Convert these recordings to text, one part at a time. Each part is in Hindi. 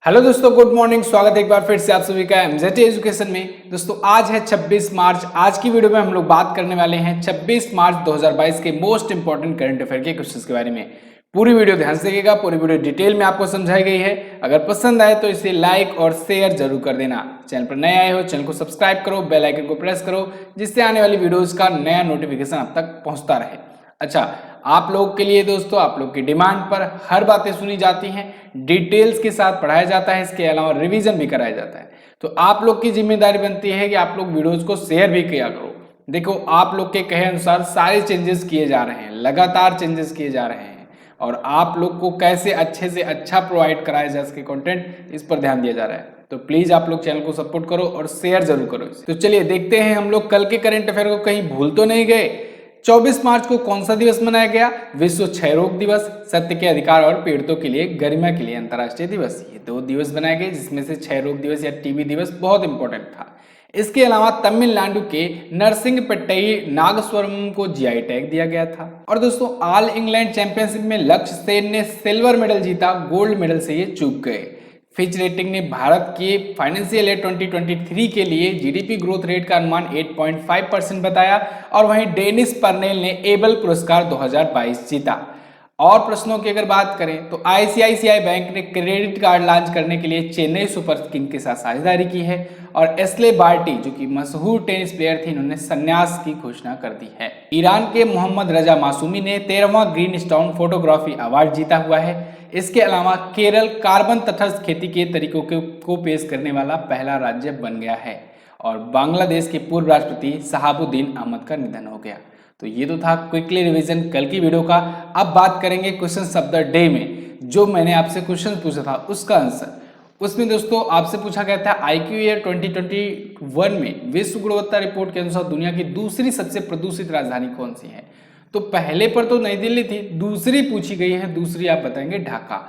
हेलो दोस्तों, गुड मॉर्निंग। स्वागत है एक बार फिर से आप सभी का एमजेटी एजुकेशन में। दोस्तों आज है 26 मार्च। आज की वीडियो में हम लोग बात करने वाले हैं 26 मार्च 2022 के मोस्ट इंपॉर्टेंट करंट अफेयर के क्वेश्चंस के बारे में। पूरी वीडियो ध्यान से देखिएगा, पूरी वीडियो डिटेल में आपको समझाई गई है। अगर पसंद आए तो इसे लाइक और शेयर जरूर कर देना। चैनल पर नए आए हो चैनल को सब्सक्राइब करो, बेल आइकन को प्रेस करो, जिससे आने वाली वीडियोज का नया नोटिफिकेशन आप तक पहुंचता रहे। अच्छा, आप लोगों के लिए दोस्तों, आप लोग की डिमांड पर हर बातें सुनी जाती हैं, डिटेल्स के साथ पढ़ाया जाता है, इसके अलावा रिवीजन भी कराया जाता है। तो आप लोग की जिम्मेदारी बनती है कि आप लोग वीडियोस को शेयर भी किया करो। देखो, आप लोग के कहे अनुसार सारे चेंजेस किए जा रहे हैं, लगातार चेंजेस किए जा रहे हैं, और आप लोग को कैसे अच्छे से अच्छा प्रोवाइड कराया जा सके कंटेंट, इस पर ध्यान दिया जा रहा है। तो प्लीज आप लोग चैनल को सपोर्ट करो और शेयर जरूर करो इसे। तो चलिए देखते हैं हम लोग कल के करंट अफेयर को कहीं भूल तो नहीं गए। 24 मार्च को कौन सा दिवस मनाया गया? विश्व क्षय रोग दिवस, सत्य के अधिकार और पीड़ितों के लिए गरिमा के लिए अंतर्राष्ट्रीय दिवस। ये दो दिवस बनाए गए, जिसमें से क्षय रोग दिवस या टीबी दिवस बहुत इंपॉर्टेंट था। इसके अलावा तमिलनाडु के नरसिंहपेट्टई नागस्वरम को जीआई टैग दिया गया था। और दोस्तों, ऑल इंग्लैंड चैंपियनशिप में लक्ष्य सेन ने सिल्वर मेडल जीता, गोल्ड मेडल से ये चूक गए। फिच रेटिंग ने भारत के फाइनेंशियल ईयर 2023 के लिए जीडीपी ग्रोथ रेट का अनुमान 8.5% बताया। और वहीं डेनिस पर्नेल ने एबल पुरस्कार 2022 जीता। और प्रश्नों की अगर बात करें तो आईसीआईसीआई बैंक ने क्रेडिट कार्ड लॉन्च करने के लिए चेन्नई सुपर किंग के साथ साझेदारी की है। और एस्ले बार्टी, जो कि मशहूर टेनिस प्लेयर थी, इन्होंने संन्यास की घोषणा कर दी है। ईरान के मोहम्मद रजा मासूमी ने 13वां ग्रीन स्टोन फोटोग्राफी अवार्ड जीता हुआ है। इसके अलावा केरल कार्बन तटस्थ खेती के तरीकों को पेश करने वाला पहला राज्य बन गया है। और बांग्लादेश के पूर्व राष्ट्रपति शहाबुद्दीन अहमद का निधन हो गया। तो ये तो था क्विकली रिवीजन कल की वीडियो का। अब बात करेंगे क्वेश्चन ऑफ द डे में। जो मैंने आपसे क्वेश्चन पूछा था उसका आंसर, उसमें दोस्तों आपसे पूछा गया था आईक्यू ईयर 2021 में विश्व गुणवत्ता रिपोर्ट के अनुसार दुनिया की दूसरी सबसे प्रदूषित राजधानी कौन सी है? तो पहले पर तो नई दिल्ली थी, दूसरी पूछी गई है, दूसरी आप बताएंगे ढाका।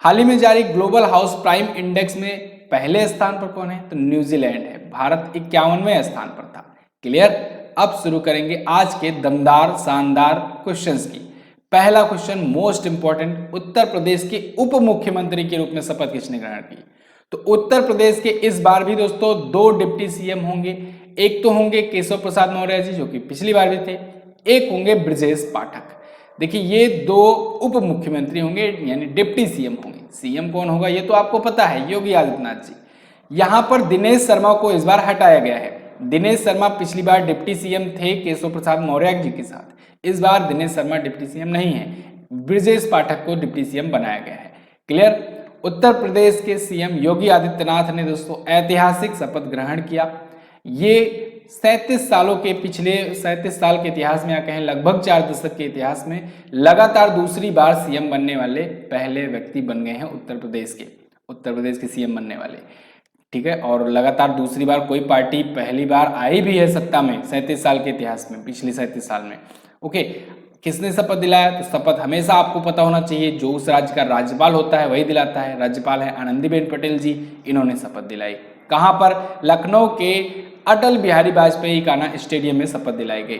हाल ही में जारी ग्लोबल हाउस प्राइम इंडेक्स में पहले स्थान पर कौन है? तो न्यूजीलैंड है। भारत 51वें स्थान पर था। क्लियर? अब शुरू करेंगे आज के दमदार शानदार क्वेश्चंस की। पहला question most important, Uttar Pradesh के उप मुख्यमंत्री के रूप में शपथ किसने ग्रहण की? तो उत्तर प्रदेश के इस बार भी दोस्तों दो डिप्टी सीएम होंगे। एक तो होंगे केशव प्रसाद मौर्य जी, जो कि पिछली बार भी थे। एक होंगे ब्रजेश पाठक। देखिए, ये दो उप मुख्यमंत्री होंगे, यानी डिप्टी सीएम होंगे। सीएम कौन होगा ये तो आपको पता है, योगी आदित्यनाथ जी। यहां पर दिनेश शर्मा को इस बार हटाया गया है। दिनेश शर्मा पिछली बार डिप्टी सीएम थे केशव प्रसाद मौर्य जी के साथ। इस बार दिनेश शर्मा डिप्टी सीएम नहीं है, ब्रजेश पाठक को डिप्टी सीएम बनाया गया है। क्लियर? उत्तर प्रदेश के सीएम योगी आदित्यनाथ ने दोस्तों ऐतिहासिक शपथ ग्रहण किया। ये 37 सालों के पिछले 37 साल के इतिहास में, या कहें लगभग 4 दशक के इतिहास में लगातार दूसरी बार सीएम बनने वाले पहले व्यक्ति बन गए हैं उत्तर प्रदेश के सीएम बनने वाले। ठीक है? और लगातार दूसरी बार कोई पार्टी पहली बार आई भी है सत्ता में 37 साल के इतिहास में, पिछले 37 साल में। ओके, किसने शपथ दिलाया? तो शपथ हमेशा आपको पता होना चाहिए, जो उस राज्य का राज्यपाल होता है वही दिलाता है। राज्यपाल है आनंदीबेन पटेल जी, इन्होंने शपथ दिलाई। कहां पर? लखनऊ के अटल बिहारी वाजपेयी कान्हा स्टेडियम में शपथ दिलाई गई।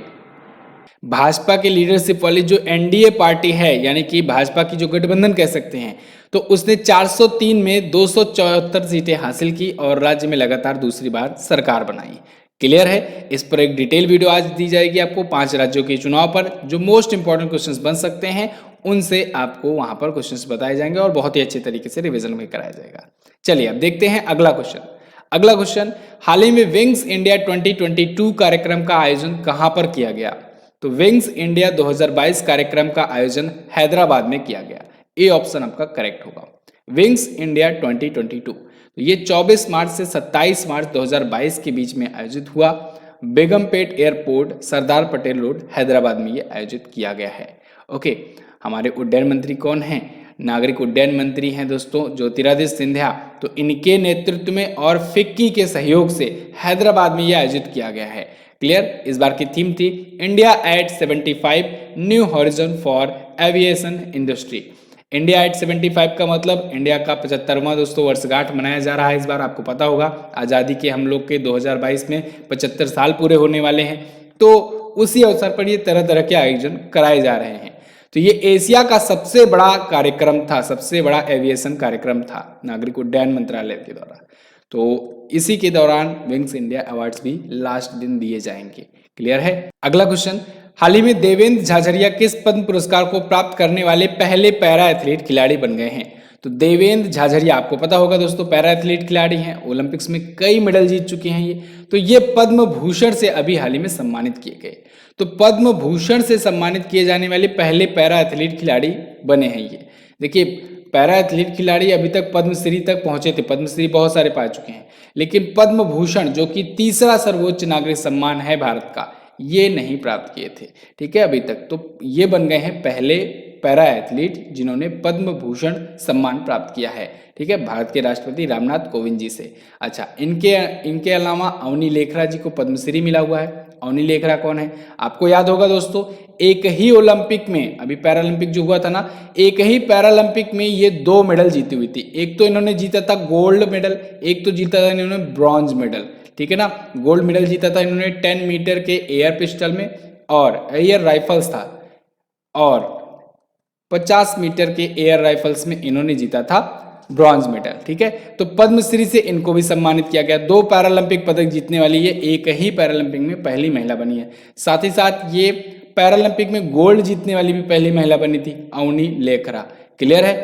भाजपा की लीडरशिप वाली जो एनडीए पार्टी है, यानी कि भाजपा की जो गठबंधन कह सकते हैं, तो उसने 403 में 274 सीटें हासिल की और राज्य में लगातार दूसरी बार सरकार बनाई। क्लियर है? इस पर एक डिटेल वीडियो आज दी जाएगी आपको 5 राज्यों के चुनाव पर। जो मोस्ट इंपॉर्टेंट क्वेश्चंस बन सकते हैं उनसे आपको वहां पर क्वेश्चंस बताए जाएंगे और बहुत ही अच्छे तरीके से रिविजन भी कराया जाएगा। चलिए अब देखते हैं अगला क्वेश्चन। हाल ही में विंग्स इंडिया 2022 कार्यक्रम का आयोजन कहां पर किया गया? तो विंग्स इंडिया 2022 कार्यक्रम का आयोजन हैदराबाद में किया गया। ए ऑप्शन आपका करेक्ट होगा, विंग्स इंडिया 2022। तो ये 24 मार्च से 27 मार्च 2022 के बीच में आयोजित हुआ। बेगमपेट एयरपोर्ट, सरदार पटेल रोड, हैदराबाद में ये आयोजित किया गया है। ओके, हमारे उड्डयन मंत्री कौन हैं? नागरिक उड्डयन मंत्री हैं दोस्तों ज्योतिरादित्य सिंधिया। तो इनके नेतृत्व में और फिक्की के सहयोग से हैदराबाद में ये आयोजित किया गया है। क्लियर? इस बार की थीम थी India at 75 new horizon for aviation industry. India at 75 का मतलब इंडिया का 75वां दोस्तों वर्षगांठ मनाया जा रहा है। इस बार आपको पता होगा आज़ादी के हम लोग के 2022 में 75 साल पूरे होने वाले हैं। तो उसी अवसर पर ये तरह तरह के आयोजन कराए जा रहे हैं। तो ये एशिया का सबसे बड़ा कार्यक्रम था, सबसे बड़ा एविएशन कार्यक्रम था नागरिक उड्डयन मंत्रालय के द्वारा। तो इसी के दौरान विंग्स इंडिया अवार्ड्स भी लास्ट दिन दिए जाएंगे। क्लियर है। अगला क्वेश्चन, हाल ही में देवेंद्र झाझड़िया किस पद्म पुरस्कार को प्राप्त करने वाले पहले पैरा एथलीट खिलाड़ी बन गए हैं? तो देवेंद्र झाझड़िया आपको पता होगा दोस्तों, पैरा एथलीट खिलाड़ी हैं, ओलंपिक्स में कई मेडल जीत चुके हैं ये। तो ये पद्म भूषण से अभी हाल ही में सम्मानित किए गए। तो पद्म भूषण से सम्मानित किए जाने वाले पहले पैरा एथलीट खिलाड़ी बने हैं ये। देखिए, पैरा एथलीट खिलाड़ी अभी तक पद्मश्री तक पहुंचे थे, पद्मश्री बहुत सारे पा चुके हैं, लेकिन पद्म भूषण जो कि तीसरा सर्वोच्च नागरिक सम्मान है भारत का, ये नहीं प्राप्त किए थे। ठीक है, अभी तक। तो ये बन गए हैं पहले पैरा एथलीट जिन्होंने पद्म भूषण सम्मान प्राप्त किया है। ठीक है, भारत के राष्ट्रपति रामनाथ कोविंद जी से। अच्छा, इनके अलावा अवनी लेखरा जी को पद्मश्री मिला हुआ है। अवनी लेखरा कौन है? आपको याद होगा दोस्तों, एक ही ओलंपिक में, अभी पैरालंपिक जो हुआ था ना, एक ही पैरालंपिक में ये 2 मेडल जीती हुई थी। एक तो इन्होंने जीता था गोल्ड मेडल, एक तो जीता था इन्होंने ब्रॉन्ज मेडल। ठीक है ना, गोल्ड मेडल जीता था इन्होंने 10 मीटर के एयर पिस्टल में और एयर राइफल्स था, और 50 मीटर के एयर राइफल्स में इन्होंने जीता था ब्रॉन्ज मेडल। ठीक है, तो पद्मश्री से इनको भी सम्मानित किया गया। 2 पैरालंपिक पदक जीतने वाली ये एक ही पैरालंपिक में पहली महिला बनी है। साथ ही साथ ये पैरालंपिक में गोल्ड जीतने वाली भी पहली महिला बनी थी, अवनी लेखरा। क्लियर है।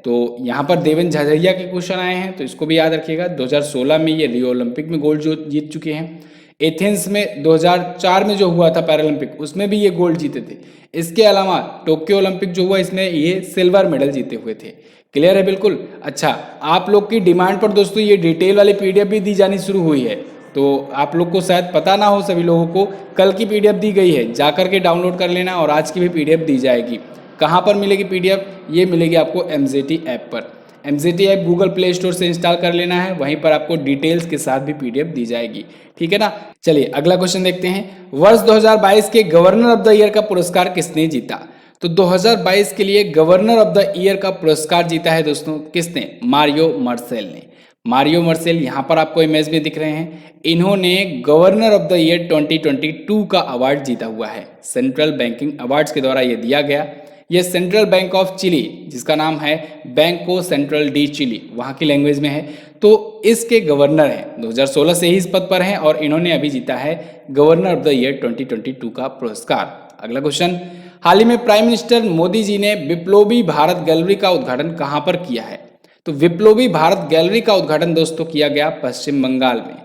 तो यहाँ पर देवेंद्र झाझड़िया के क्वेश्चन आए हैं, तो इसको भी याद रखिएगा। 2016 में ये रियो ओलंपिक में गोल्ड जीत चुके हैं। एथेंस में 2004 में जो हुआ था पैरालंपिक, उसमें भी ये गोल्ड जीते थे। इसके अलावा टोक्यो ओलंपिक जो हुआ, इसमें ये सिल्वर मेडल जीते हुए थे। क्लियर है बिल्कुल। अच्छा, आप लोग की डिमांड पर दोस्तों ये डिटेल वाली पीडीएफ भी दी जानी शुरू हुई है। तो आप लोग को शायद पता ना हो, सभी लोगों को कल की पीडीएफ दी गई है, जाकर के डाउनलोड कर लेना, और आज की भी पीडीएफ दी जाएगी। कहाँ पर मिलेगी पीडीएफ? ये मिलेगी आपको एमजेटी ऐप पर। MJT app Google play store से इंस्टॉल कर लेना है, वहीं पर आपको डिटेल्स के साथ भी पीडीएफ दी जाएगी। ठीक है ना। चलिए अगला क्वेश्चन देखते हैं। वर्ष 2022 के गवर्नर ऑफ द ईयर का पुरस्कार किसने जीता? तो 2022 के लिए गवर्नर ऑफ द ईयर का पुरस्कार जीता है दोस्तों, किसने? मारियो मार्सेल ने। मारियो मार्सेल यहाँ पर आपको इमेज में दिख रहे हैं। इन्होंने गवर्नर ऑफ द ईयर 2022 का अवार्ड जीता हुआ है। सेंट्रल बैंकिंग अवार्ड्स के द्वारा ये दिया गया। ये सेंट्रल बैंक ऑफ चिली, जिसका नाम है बैंको सेंट्रल डी चिली, वहाँ की लैंग्वेज में है, तो इसके गवर्नर हैं। 2016 से ही इस पद पर हैं और इन्होंने अभी जीता है गवर्नर ऑफ द ईयर 2022 का पुरस्कार। अगला क्वेश्चन, हाल ही में प्राइम मिनिस्टर मोदी जी ने विप्लोबी भारत गैलरी का उद्घाटन कहाँ पर किया है? तो विप्लोबी भारत गैलरी का उद्घाटन दोस्तों किया गया पश्चिम बंगाल में।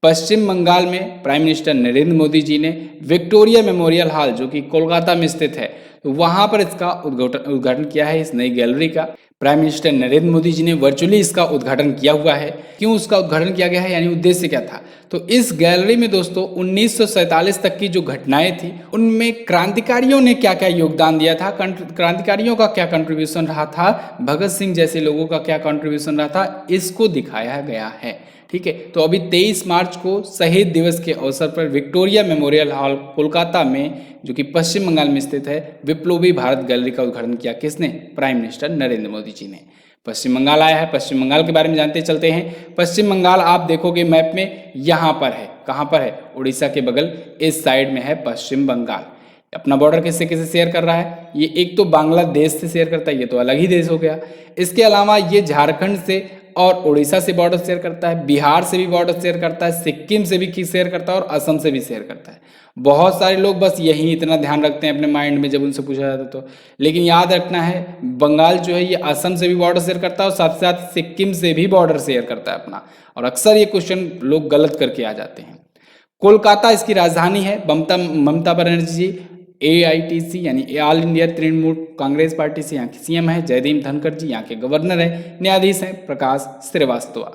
पश्चिम बंगाल में प्राइम मिनिस्टर नरेंद्र मोदी जी ने विक्टोरिया मेमोरियल हॉल, जो कि कोलकाता में स्थित है, तो वहां पर इसका उद्घाटन किया है, इस नई गैलरी का। प्राइम मिनिस्टर नरेंद्र मोदी जी ने वर्चुअली इसका उद्घाटन किया हुआ है। क्यों उसका उद्घाटन किया गया है, यानी उद्देश्य क्या था? तो इस गैलरी में दोस्तों 1947 तक की जो घटनाएं थी, उनमें क्रांतिकारियों ने क्या क्या योगदान दिया था, क्रांतिकारियों का क्या कंट्रीब्यूशन रहा था, भगत सिंह जैसे लोगों का क्या कंट्रीब्यूशन रहा था, इसको दिखाया गया है। ठीक है, तो अभी 23 मार्च को शहीद दिवस के अवसर पर विक्टोरिया मेमोरियल हॉल कोलकाता में, जो कि पश्चिम बंगाल में स्थित है, विप्लोबी भारत गैलरी का उद्घाटन किया किसने? प्राइम मिनिस्टर नरेंद्र मोदी जी ने। पश्चिम बंगाल आया है, पश्चिम बंगाल के बारे में जानते चलते हैं। पश्चिम बंगाल आप देखोगे मैप में, यहाँ पर है। कहाँ पर है? उड़ीसा के बगल इस साइड में है पश्चिम बंगाल। अपना बॉर्डर किससे किससे शेयर कर रहा है? ये एक तो बांग्लादेश से शेयर करता है, ये तो अलग ही देश हो गया। इसके अलावा ये झारखंड से और उड़ीसा से बॉर्डर शेयर करता है, बिहार से भी बॉर्डर शेयर करता है, सिक्किम से भी शेयर करता है और असम से भी शेयर करता है। बहुत सारे लोग बस यही इतना ध्यान रखते हैं अपने माइंड में जब उनसे पूछा जाता तो, लेकिन याद रखना है बंगाल जो है ये असम से भी बॉर्डर शेयर करता है और साथ साथ सिक्किम से भी बॉर्डर शेयर करता है अपना। और अक्सर ये क्वेश्चन लोग गलत करके आ जाते हैं। कोलकाता इसकी राजधानी है। ममता बनर्जी जी AITC यानी all India Trinamool Congress party से यहाँ की सीएम है। जयदीप धनखड़ जी यहाँ के गवर्नर है। न्यायाधीश हैं प्रकाश श्रीवास्तव।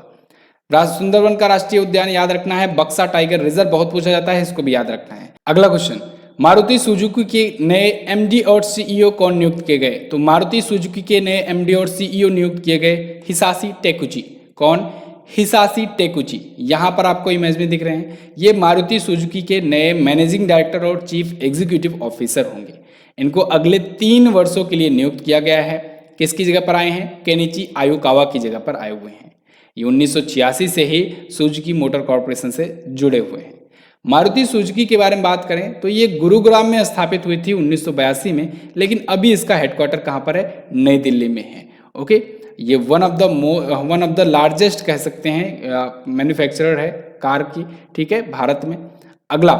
सुंदरवन का राष्ट्रीय उद्यान याद रखना है। बक्सा टाइगर रिजर्व बहुत पूछा जाता है, इसको भी याद रखना है। अगला क्वेश्चन, मारुति सुजुकी के नए MD और CEO कौन नियुक्त किए गए? तो मारुति सुजुकी के नए MD और CEO नियुक्त किए गए हिसाशी टेकुची। कौन? Hisashi Takeuchi. यहाँ पर आपको इमेज में दिख रहे हैं, ये मारुति सुजुकी के नए मैनेजिंग डायरेक्टर और चीफ एग्जीक्यूटिव ऑफिसर होंगे। इनको अगले 3 वर्षों के लिए नियुक्त किया गया है। किसकी जगह पर आए हैं? केनिची आयुकावा की जगह पर आए हुए हैं। ये 1986 से ही सुजुकी मोटर कॉर्पोरेशन से जुड़े हुए हैं। मारुति सुजुकी के बारे में बात करें तो ये गुरुग्राम में स्थापित हुई थी 1982 में, लेकिन अभी इसका हेडक्वार्टर कहाँ पर है? नई दिल्ली में है। ओके, ये वन ऑफ द लार्जेस्ट कह सकते हैं मैन्युफैक्चरर है कार की, ठीक है, भारत में। अगला,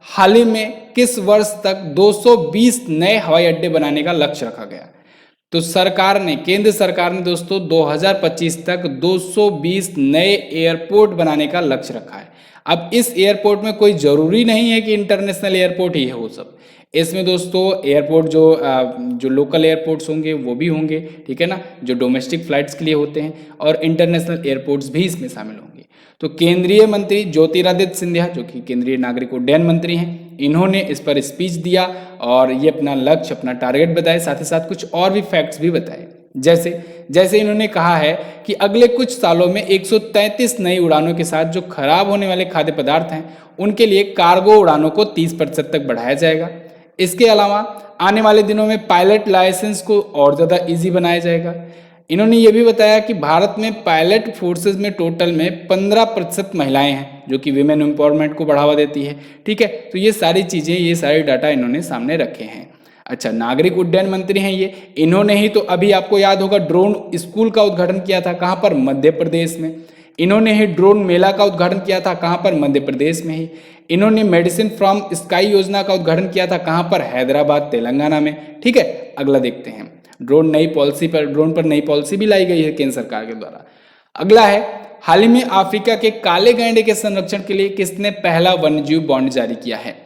हाल ही में किस वर्ष तक 220 नए हवाई अड्डे बनाने का लक्ष्य रखा गया? तो केंद्र सरकार ने दोस्तों 2025 तक 220 नए एयरपोर्ट बनाने का लक्ष्य रखा है। अब इस एयरपोर्ट में कोई जरूरी नहीं है कि इंटरनेशनल एयरपोर्ट ही है वो सब, इसमें दोस्तों एयरपोर्ट जो लोकल एयरपोर्ट्स होंगे वो भी होंगे, ठीक है ना, जो डोमेस्टिक फ्लाइट्स के लिए होते हैं, और इंटरनेशनल एयरपोर्ट्स भी इसमें शामिल होंगे। तो केंद्रीय मंत्री ज्योतिरादित्य सिंधिया, जो कि केंद्रीय नागरिक उड्डयन मंत्री हैं, इन्होंने इस पर स्पीच दिया और ये अपना लक्ष्य, अपना टारगेट बताए, साथ ही साथ कुछ और भी फैक्ट्स भी बताए। जैसे इन्होंने कहा है कि अगले कुछ सालों में 133 नई उड़ानों के साथ जो खराब होने वाले खाद्य पदार्थ हैं उनके लिए कार्गो उड़ानों को 30% तक बढ़ाया जाएगा। इसके अलावा आने वाले दिनों में पायलट लाइसेंस को और ज़्यादा ईजी बनाया जाएगा। इन्होंने ये भी बताया कि भारत में पायलट फोर्सेज में टोटल में 15% महिलाएं हैं, जो कि विमेन एम्पावरमेंट को बढ़ावा देती है, ठीक है। तो ये सारी चीज़ें, ये सारे डाटा इन्होंने सामने रखे हैं। अच्छा, नागरिक उड्डयन मंत्री हैं ये, इन्होंने ही तो अभी आपको याद होगा ड्रोन स्कूल का उद्घाटन किया था, कहाँ पर? मध्य प्रदेश में। इन्होंने ही ड्रोन मेला का उद्घाटन किया था, कहाँ पर? मध्य प्रदेश में ही। इन्होंने मेडिसिन फ्रॉम स्काई योजना का उद्घाटन किया था, कहाँ पर? हैदराबाद, तेलंगाना में, ठीक है। अगला देखते हैं, ड्रोन पर नई पॉलिसी भी लाई गई है केंद्र सरकार के द्वारा। अगला है, हाल ही में अफ्रीका के काले गैंडे के संरक्षण के लिए किसने पहला वन्यजीव बॉन्ड जारी किया है?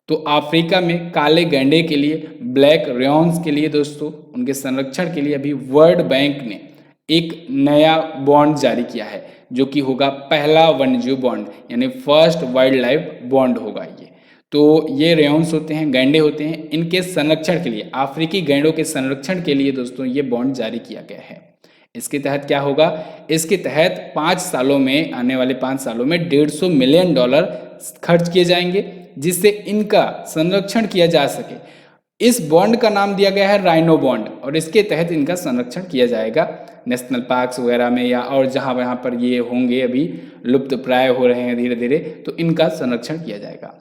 तो अफ्रीका में काले गैंडे के लिए, ब्लैक रेयॉन्स के लिए दोस्तों, उनके संरक्षण के लिए अभी वर्ल्ड बैंक ने एक नया बॉन्ड जारी किया है, जो कि होगा पहला वन्यजीव बॉन्ड, यानी फर्स्ट वाइल्ड लाइफ बॉन्ड होगा ये। तो ये रेयॉन्स होते हैं, गैंडे होते हैं, इनके संरक्षण के लिए, अफ्रीकी गैंडों के संरक्षण के लिए दोस्तों ये बॉन्ड जारी किया गया है। इसके तहत क्या होगा? इसके तहत 5 सालों में, आने वाले 5 सालों में $150 मिलियन खर्च किए जाएंगे, जिससे इनका संरक्षण किया जा सके। इस बॉन्ड का नाम दिया गया है राइनो बॉन्ड, और इसके तहत इनका संरक्षण किया जाएगा नेशनल पार्क्स वगैरह में, या और जहाँ वहाँ पर ये होंगे, अभी लुप्त प्राय हो रहे हैं धीरे धीरे, तो इनका संरक्षण किया जाएगा।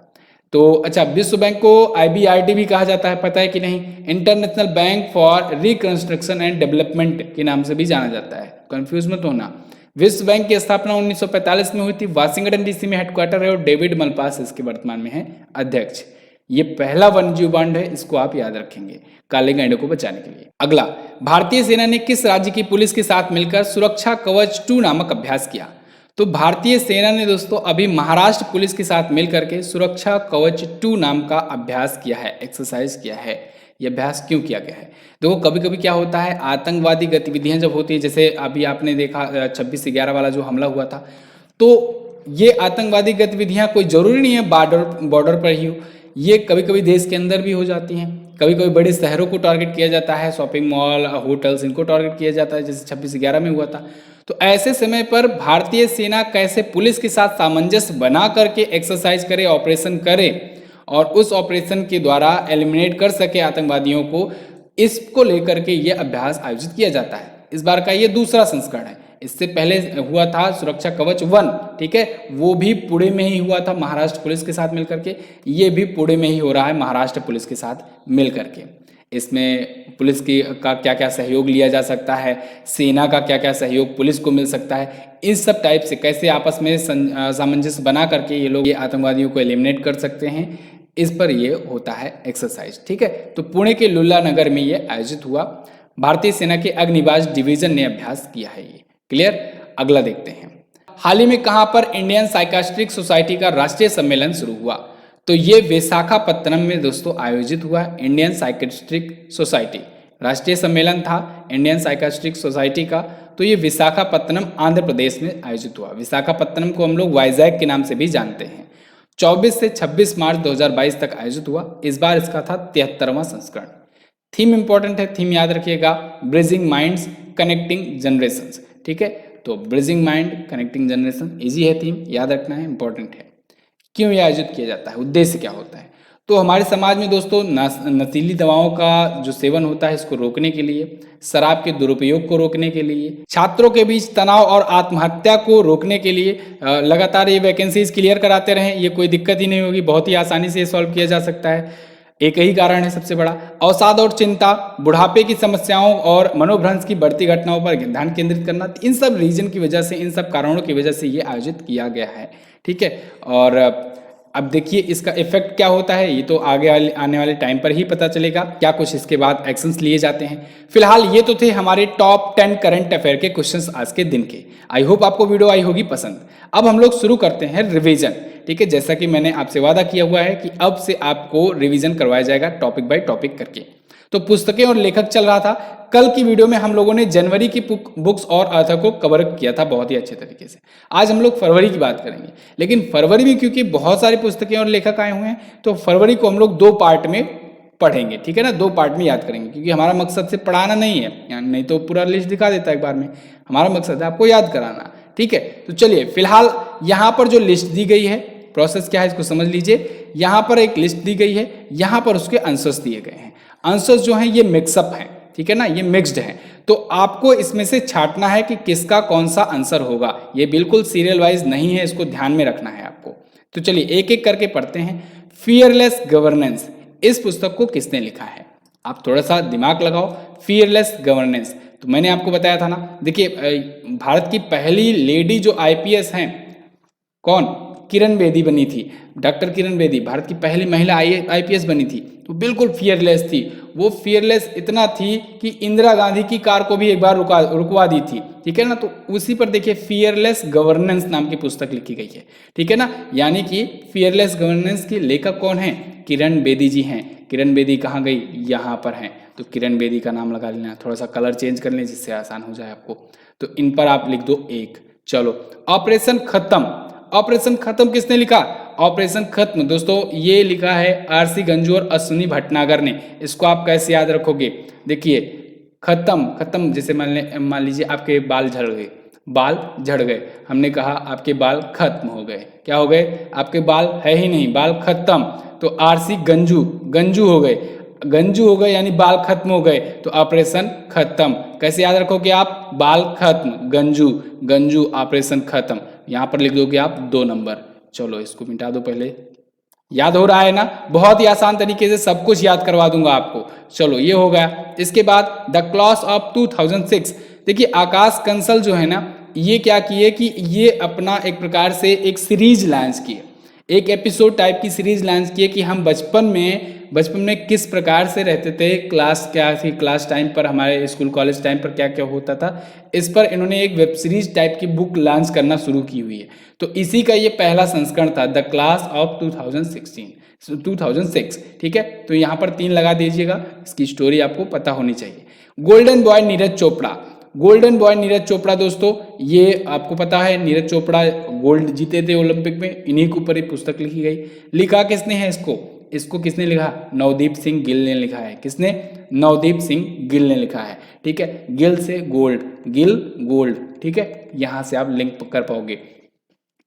तो अच्छा, विश्व बैंक को IBRD भी कहा जाता है, पता है कि नहीं? International bank for reconstruction and development के नाम से भी जाना जाता है, कंफ्यूज मत होना। विश्व बैंक की स्थापना 1945 में हुई थी, वाशिंगटन DC में हेडक्वार्टर है, और डेविड मलपास इसके वर्तमान में है अध्यक्ष। ये पहला वन्यजीव बॉन्ड है, इसको आप याद रखेंगे काले गैंडे को बचाने के लिए। अगला, भारतीय सेना ने किस राज्य की पुलिस के साथ मिलकर सुरक्षा कवच 2 नामक अभ्यास किया? तो भारतीय सेना ने दोस्तों अभी महाराष्ट्र पुलिस के साथ मिलकर के सुरक्षा कवच 2 नाम का अभ्यास किया है, एक्सरसाइज किया है। ये अभ्यास क्यों किया गया है? देखो, कभी कभी क्या होता है, आतंकवादी गतिविधियां जब होती है, जैसे अभी आपने देखा 26/11 वाला जो हमला हुआ था, तो ये आतंकवादी गतिविधियां कोई जरूरी नहीं है बॉर्डर पर ही हो, ये कभी कभी देश के अंदर भी हो जाती हैं। कभी कभी बड़े शहरों को टारगेट किया जाता है, शॉपिंग मॉल, होटल्स, इनको टारगेट किया जाता है, जैसे 26/11 में हुआ था। तो ऐसे समय पर भारतीय सेना कैसे पुलिस के साथ सामंजस्य बना करके एक्सरसाइज करे, ऑपरेशन करे, और उस ऑपरेशन के द्वारा एलिमिनेट कर सके आतंकवादियों को, इसको लेकर के ये अभ्यास आयोजित किया जाता है। इस बार का ये दूसरा संस्करण है। इससे पहले हुआ था सुरक्षा कवच 1, ठीक है, वो भी पुणे में ही हुआ था महाराष्ट्र पुलिस के साथ मिलकर के। ये भी पुणे में ही हो रहा है महाराष्ट्र पुलिस के साथ मिलकर के। इसमें पुलिस की का क्या क्या सहयोग लिया जा सकता है, सेना का क्या क्या सहयोग पुलिस को मिल सकता है, इस सब टाइप से कैसे आपस में सामंजस्य बना करके ये लोग ये आतंकवादियों को एलिमिनेट कर सकते हैं, इस पर ये होता है एक्सरसाइज, ठीक है। तो पुणे के लुल्ला नगर में ये आयोजित हुआ। भारतीय सेना के अग्निबाज डिवीजन ने अभ्यास किया है ये। क्लियर? अगला देखते हैं, हाल ही में कहां पर इंडियन साइकास्ट्रिक सोसाइटी का राष्ट्रीय सम्मेलन शुरू हुआ? तो ये विशाखापत्तनम में दोस्तों आयोजित हुआ। इंडियन साइकास्ट्रिक सोसाइटी राष्ट्रीय सम्मेलन था इंडियन साइकास्ट्रिक सोसाइटी का, तो ये विशाखापत्तनम आंध्र प्रदेश में आयोजित हुआ। विशाखापत्तनम को हम लोग वाइजैक के नाम से भी जानते हैं। 24 से 26 मार्च 2022 तक आयोजित हुआ। इस बार इसका था 73वां संस्करण। थीम इंपॉर्टेंट है, थीम याद रखिएगा, ब्रिजिंग माइंड्स कनेक्टिंग जनरेशंस, ठीक है। तो bridging mind connecting generation, easy है, थीम याद रखना है, इंपॉर्टेंट है। क्यों ये आयोजित किया जाता है, उद्देश्य क्या होता है? तो हमारे समाज में दोस्तों नशीली दवाओं का जो सेवन होता है इसको रोकने के लिए, शराब के दुरुपयोग को रोकने के लिए, छात्रों के बीच तनाव और आत्महत्या को रोकने के लिए लगातार ये वैकेंसीज क्लियर कराते रहें। ये कोई दिक्कत ही नहीं होगी, बहुत ही आसानी से सॉल्व किया जा सकता है। एक ही कारण है सबसे बड़ा, अवसाद और चिंता, बुढ़ापे की समस्याओं और मनोभ्रंश की बढ़ती घटनाओं पर ध्यान केंद्रित करना। इन सब रीजन की वजह से, इन सब कारणों की वजह से ये आयोजित किया गया है। ठीक है, और अब देखिए इसका इफेक्ट क्या होता है, ये तो आगे आने वाले टाइम पर ही पता चलेगा, क्या कुछ इसके बाद एक्शंस लिए जाते हैं। फिलहाल ये तो थे हमारे टॉप 10 करंट अफेयर के क्वेश्चंस आज के दिन के। आई होप आपको वीडियो आई होगी पसंद। अब हम लोग शुरू करते हैं रिवीजन। ठीक है, जैसा कि मैंने आपसे वादा किया हुआ है कि अब से आपको रिवीजन करवाया जाएगा टॉपिक बाय टॉपिक करके। तो पुस्तकें और लेखक चल रहा था। कल की वीडियो में हम लोगों ने जनवरी की बुक्स और ऑथर को कवर किया था बहुत ही अच्छे तरीके से। आज हम लोग फरवरी की बात करेंगे, लेकिन फरवरी में क्योंकि बहुत सारी पुस्तकें और लेखक आए हुए हैं तो फरवरी को हम लोग 2 पार्ट में पढ़ेंगे। ठीक है ना, 2 पार्ट में याद करेंगे, क्योंकि हमारा मकसद से पढ़ाना नहीं है, नहीं तो पूरा लिस्ट दिखा देता है एक बार में। हमारा मकसद है आपको याद कराना। ठीक है, तो चलिए फिलहाल यहाँ पर जो लिस्ट दी गई है, प्रोसेस क्या है इसको समझ लीजिए। यहाँ पर एक लिस्ट दी गई है, यहाँ पर उसके आंसर्स दिए गए हैं। आंसर्स जो हैं ये मिक्सअप हैं, ठीक है ना, ये मिक्स्ड हैं। तो आपको इसमें से छांटना है कि किसका कौन सा आंसर होगा। ये बिल्कुल सीरियल वाइज नहीं है, इसको ध्यान में रखना है आपको। तो चलिए एक एक करके पढ़ते हैं। फियरलेस गवर्नेंस, इस पुस्तक को किसने लिखा है? आप थोड़ा सा दिमाग लगाओ। फियरलेस गवर्नेंस, तो मैंने आपको बताया था ना, देखिए भारत की पहली लेडी जो आईपीएस हैं, कौन? किरण बेदी बनी थी। डॉक्टर किरण बेदी भारत की पहली महिला आईपीएस बनी थी, तो बिल्कुल फियरलेस थी। वो फियरलेस इतना थी कि इंदिरा गांधी की कार को भी एक बार रुकवा दी थी। ठीक है ना, तो उसी पर देखिए फियरलेस गवर्नेंस नाम की पुस्तक लिखी गई है। ठीक है ना, यानी कि फियरलेस गवर्नेंस के लेखक कौन है? किरण बेदी जी हैं। किरण बेदी कहाँ गई? यहाँ पर हैं, तो किरण बेदी का नाम लगा लेना। थोड़ा सा कलर चेंज कर लें जिससे आसान हो जाए आपको। तो इन पर आप लिख दो 1। चलो, ऑपरेशन खत्म, ऑपरेशन खत्म किसने लिखा? ऑपरेशन खत्म दोस्तों ये लिखा है आरसी गंजू और अश्विनी भटनागर ने। इसको आप कैसे याद रखोगे? देखिए खत्म, खत्म जैसे मान लीजिए आपके बाल झड़ गए, बाल झड़ गए, हमने कहा आपके बाल खत्म हो गए। क्या हो गए? आपके बाल है ही नहीं, बाल खत्म। तो आरसी गंजू, गंजू हो गए, गंजू हो गए यानी बाल खत्म हो गए, तो ऑपरेशन खत्म। कैसे याद रखोगे आप? बाल खत्म, गंजू, गंजू ऑपरेशन खत्म। यहाँ पर लिख दोगे आप 2 नंबर। चलो इसको मिटा दो पहले। याद हो रहा है ना? बहुत ही आसान तरीके से सब कुछ याद करवा दूंगा आपको। चलो ये हो गया। इसके बाद द क्लास ऑफ 2006, देखिए आकाश कंसल जो है ना, ये क्या किए कि ये अपना एक प्रकार से एक सीरीज लॉन्च किए, एक एपिसोड टाइप की सीरीज लॉन्च किए कि हम बचपन में किस प्रकार से रहते थे, क्लास क्या थी, क्लास टाइम पर हमारे स्कूल कॉलेज टाइम पर क्या क्या होता था। इस पर इन्होंने एक वेब सीरीज टाइप की बुक लॉन्च करना शुरू की हुई है। तो इसी का ये पहला संस्करण था, द क्लास ऑफ 2006। ठीक है, तो यहाँ पर 3 लगा दीजिएगा। इसकी स्टोरी आपको पता होनी चाहिए। Golden boy Neeraj Chopra, golden boy Neeraj Chopra दोस्तों ये आपको पता है, नीरज चोपड़ा गोल्ड जीते थे ओलंपिक में, इन्हीं के ऊपर ये पुस्तक लिखी गई। लिखा किसने है इसको? इसको किसने लिखा? नवदीप सिंह गिल ने लिखा है। किसने? नवदीप सिंह गिल ने लिखा है। ठीक है, गिल से गोल्ड, गिल गोल्ड। ठीक है, यहां से आप लिंक कर पाओगे।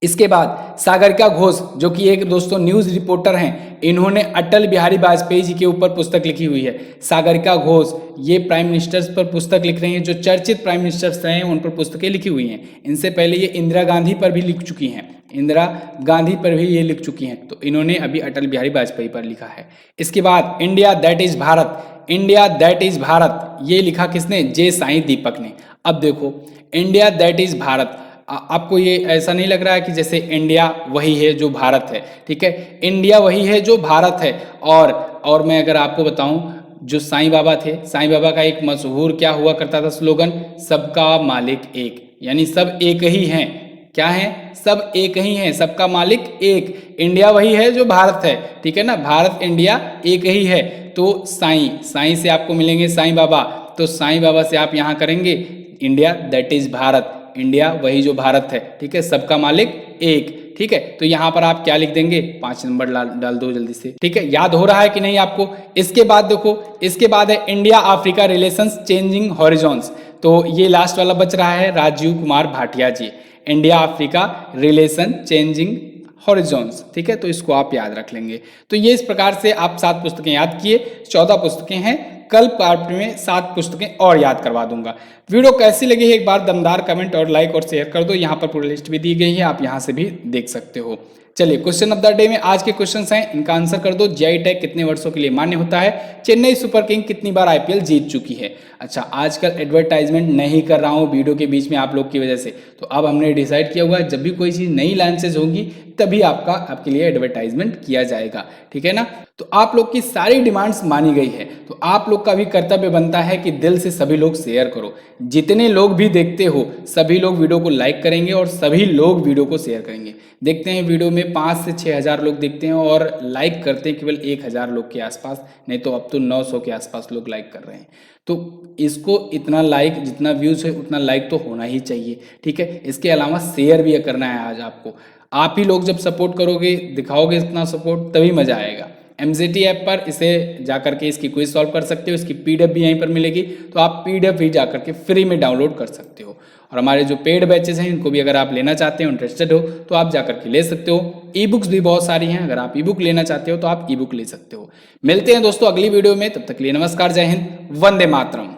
इसके बाद सागरिका घोष जो कि एक दोस्तों न्यूज रिपोर्टर हैं, इन्होंने अटल बिहारी वाजपेयी जी के ऊपर पुस्तक लिखी हुई है। सागरिका घोष ये प्राइम मिनिस्टर्स पर पुस्तक लिख रही हैं, जो चर्चित प्राइम मिनिस्टर्स रहे हैं उन पर पुस्तकें लिखी हुई हैं। इनसे पहले ये इंदिरा गांधी पर भी लिख चुकी हैं, इंदिरा गांधी पर भी ये लिख चुकी हैं। तो इन्होंने अभी अटल बिहारी वाजपेयी पर लिखा है। इसके बाद India that is Bharat, India that is Bharat ये लिखा किसने? जे साईं दीपक ने। अब देखो इंडिया दैट इज भारत, आपको ये ऐसा नहीं लग रहा है कि जैसे इंडिया वही है जो भारत है? ठीक है, इंडिया वही है जो भारत है। और मैं अगर आपको बताऊं, जो साईं बाबा थे, साईं बाबा का एक मशहूर क्या हुआ करता था स्लोगन? सबका मालिक एक, यानी सब एक ही हैं। क्या है? सब एक ही हैं, सबका मालिक एक। इंडिया वही है जो भारत है। ठीक है ना, भारत इंडिया एक ही है। तो साईं से आपको मिलेंगे साईं बाबा, तो साईं बाबा से आप यहाँ करेंगे India that is Bharat, India वही जो भारत है। ठीक है, सबका मालिक एक। ठीक है, तो यहाँ पर आप क्या लिख देंगे? 5 नंबर डाल दो जल्दी से। ठीक है, याद हो रहा है कि नहीं आपको? इसके बाद देखो, इसके बाद है India Africa relations changing horizons. तो ये लास्ट वाला बच रहा है, Rajiv Kumar Bhatia ji. India Africa relation changing horizons, ठीक है, तो इसको आप याद रख लेंगे। तो ये इस प्रकार से आप 7 पुस्तकें याद किए, 14 पुस्तकें हैं। कल पार्ट में 7 पुस्तकें और याद करवा दूंगा। वीडियो कैसी लगी है एक बार दमदार कमेंट और लाइक और शेयर कर दो। यहाँ पर पूरी लिस्ट भी दी गई है, आप यहाँ से भी देख सकते हो। चलिए क्वेश्चन ऑफ द डे में आज के क्वेश्चंस हैं, इनका आंसर कर दो। जीआई टैग कितने वर्षों के लिए मान्य होता है? चेन्नई सुपर किंग कितनी बार आईपीएल जीत चुकी है? अच्छा, आजकल एडवर्टाइजमेंट नहीं कर रहा हूँ वीडियो के बीच में आप लोग की वजह से, तो अब हमने डिसाइड किया हुआ है जब भी कोई चीज़ नई लॉन्चेज होगी तभी आपके लिए एडवर्टाइजमेंट किया जाएगा, ठीक है ना। तो आप लोग की सारी डिमांड्स मानी गई है, तो आप लोग का भी कर्तव्य बनता है कि दिल से सभी लोग शेयर करो। जितने लोग भी देखते हो सभी लोग वीडियो को लाइक करेंगे और सभी लोग वीडियो को शेयर करेंगे। देखते हैं वीडियो में 5 से 6 हज़ार लोग देखते हैं और लाइक करते हैं केवल 1,000 लोग के आसपास, नहीं तो अब तो 900 के आसपास लोग लाइक कर रहे हैं। तो इसको इतना लाइक, जितना व्यूज़ है उतना लाइक तो होना ही चाहिए, ठीक है। इसके अलावा शेयर भी करना है आज आपको। आप ही लोग जब सपोर्ट करोगे, दिखाओगे इतना सपोर्ट, तभी मज़ा आएगा। MZT ऐप पर इसे जाकर के इसकी क्विज सॉल्व कर सकते हो, इसकी PDF भी यहीं पर मिलेगी, तो आप PDF भी जाकर के फ्री में डाउनलोड कर सकते हो। और हमारे जो पेड बैचेस हैं इनको भी अगर आप लेना चाहते हो, इंटरेस्टेड हो, तो आप जाकर के ले सकते हो। ई बुक्स भी बहुत सारी हैं, अगर आप ई बुक लेना चाहते हो तो आप ई बुक ले सकते हो। मिलते हैं दोस्तों अगली वीडियो में, तब तक के लिए नमस्कार, जय हिंद, वंदे मातरम।